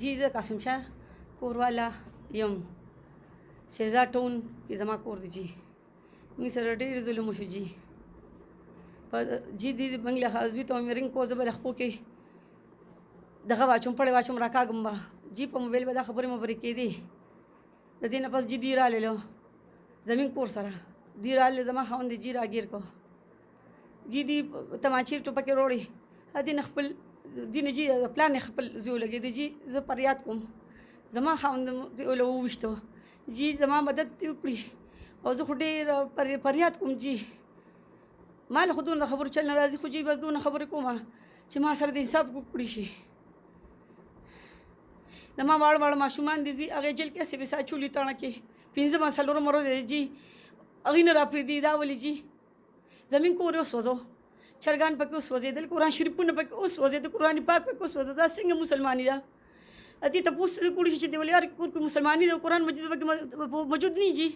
جی زه قاسم شاه کورواله یم شهزاد ټاون کې زما کور دی جی موږ سره ډېر ظلم وشو جی په جی دې موږ له زوی ته مې رنګ کو زه به له خپو کې دغه واچوم پړې واچوم راکاږم به جی په موبایل به دا خبرې مبرې کېدې د دې نه پس جی دی راغلو زمین کور سره دی راغلی زما خاوند جی راګیر کو جی دی تماچې ټوپکې وروړې دې نه خپل دې نه جی پلان یې خپل زوی ولګېد جی زه فریاد کوم زما خاوند له وویشتو جی زما مدد وکړي او زه خو ډېر فریاد کوم جی ما له خو دونه خبرو چل نه راځي خو جی بس دونه خبرې کومه چې ما سره د انصاف وکړي شي زما واړه واړه ماشومان دي جی هغې جیل کې هسې بې ساچولي تاڼه کې پنځمه څلورمه ورځ دی جی هغوی نه راپرېږدي دا ولې جی زمین کور یې وسوځو چرګان پکې وسوځېدل قرآن شریفونه پکې وسوځېده قرآن پاک پکې وسوځېده دا څنګه مسلماني ده دې تپوس وکړي شي چې د ولې هر کور کې مسلماني ده قرآن مجید پکې موجود نه جی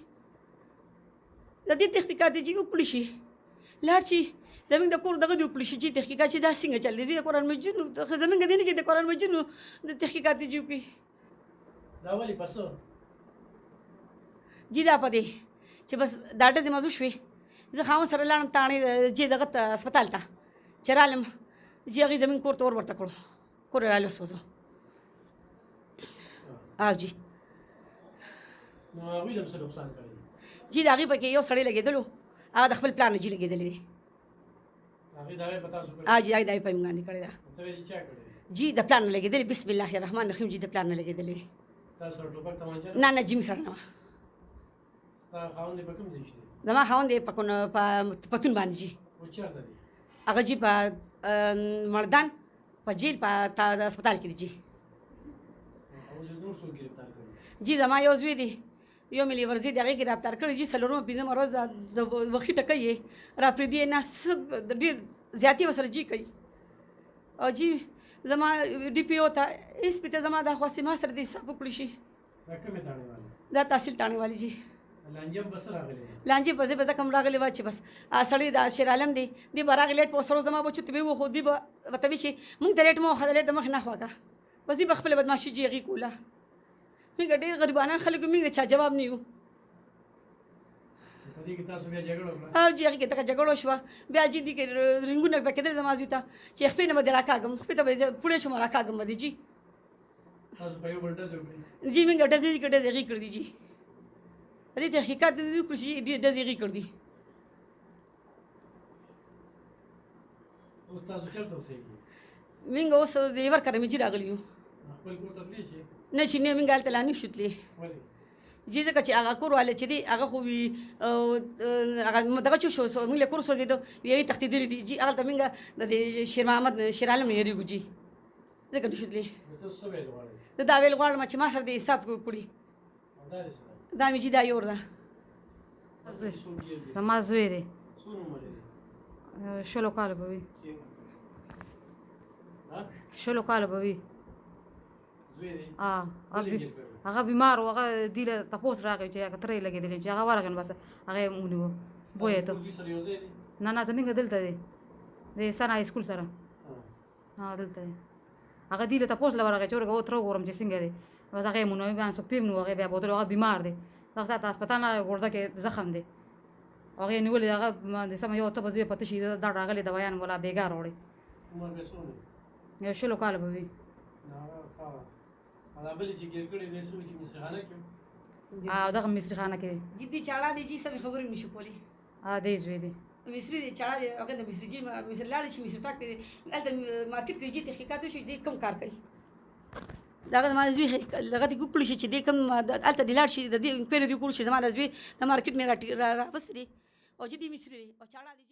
د دې تحقیقات جی وکړي شي لاړ شي زموږ د کور دغه دې وکړي شي چې تحقیقات چې دا څنګه چل دی د قرآن مجید زموږ دې نه کې د قرآن مجید د تحقیقات جی وکړي دا ولې پسو جی دا په دې چې بس دا ډزې موضوع شوې زه خاوند سره لاړم تاڼې جی دغه هسپتال ته چې رالم جی هغې زموږ کور ته ور ورته کړو کور یې راله وسوځو او جی نو هغوی له څه نقصان کړی جی د هغې پکې یو سړی لګېدلو هغه د خپل پلان نه جي لګېدلی دی هغې دعوې په تاسو کړې جی هغې دعوې په موږ باندې کړې ده ته یې چا کړی جی د پلان نه لګېدلی بسم الله الرحمن الرحیم جی د پلان نه لګېدلی دی تاسو سره ټوپک تمانچه نه نه جي مې سره نه وه ستا خاوند یې په کوم ځای شته زما خاوند یې په پتون باندې جي اوس چېرته دی هغه جي په مردان په جیل په هسپتال کې دی جي اوس نور څوک ګرفتار کړي جی زما یو زوی دی یو مې لیورزي دی هغې ګرفتار کړی جي څلورمه پنځمه ورځ د وخي ټکۍ یې راپرېږدي نه څه ډېر زیاتې ورسره جي کوي او جی زما ډي پي او ته ایس پي ته زما دا خواستې ما سره د حساب وکړي شي دا کومې تاڼې والي دا تحصیل تاڼې والي جي لانجه به څه راغلی لانجې په زه کم راغلی وه چې بس سړی د شیر عالم دی دی به راغی لیټ په سرو زما بچو ته به وخو دی به ورته وي چې مونږ ته لیټ مه وخه د لیټ د مخې نه خواږه بس دی به خپله بدماشي جي هغې کوله موږ ډېر غریبانان خلک یو موږ د چا جواب نه یو په دې کې تاسو بیا جګړه وکړه او جي هغې کې دغه جګړه وشوه بیا جي دي کې رنګونه به کېدل زما زوی ته چې خپې نه به دې راکاږم خپې ته به پوړې شوم راکاږم به دې جي تاسو په یو بل ډز وکړئ جي موږ ډزې کې ډزې هغې کړي دي جي دې تحقیقات دې وکړي چې ډزې هغې کړي دي اوس تاسو چېرته اوسېږئ موږ اوس لیور کره مې جي راغلي یو خپل کور ته تللی شئ نه چې نه موږ هلته لا نه شو تللی ولې جی ځکه چې هغه کور والا چې دی هغه خو وي هغه دغه چې شو موږ له کور سوځېده یوې تښتېدلي دي جي هغلته موږ د دې شیر محمد شیر عالم نه یېرېږو جي ځکه نه شو تللی تاسو څه ویل غواړئ زه دا ویل غواړم چې ما سره د حساب وکړي او دا دې څه ده دا مې جي دا یور ده څوک یې دی زما زوی دی څو نومر یې دی شلو کاله به وي ها شلو کاله به وي زوی دی هغه هغه بیمار و هغه دی له تپوس راغی چې هغه ترې لګېدلی چې هغه ورغی نو بس هغه یې ونیو بویې ته ټولګي سره یو ځای دی نه نه زموږ دلته دی د سنا های سکول سره دلته دی هغه دی له تپوس له ورغی چې ورغه وتره وګورم چې څنګه دی بس هغه یې مونږ بیا څوک پیم نو هغه بیا بوتلو هغه بیمار دی دغه ساعت هسپتال نه ګرده کې زخم دی هغه یې نیولې هغه د سمه یو ته به زوی پته شي دا راغلی دوايان ولا بېګار وړی عمر به څونه یو شلو کاله به وي نه هغه دا بلې چې ګیر کړی دی څه کې مسخانه کې دغه مصري خانه کې دی جدي چاړه دی جي سمې خبرې نشو کولی دی زوی دی مصري دی چاړه دی هغه د مصري جي مصري لاړ شي مصري تاک هلته مارکیټ کې جي تحقیقات وشي دې کم کار کوي دغه زما زوی دغه دې وکړي شي چې دې کم هلته دې لاړ شي د دې انکوایري دې وکړو چې زما د زوی د مارکیټ نه راوستي او جدي مصري دی او چاړه دی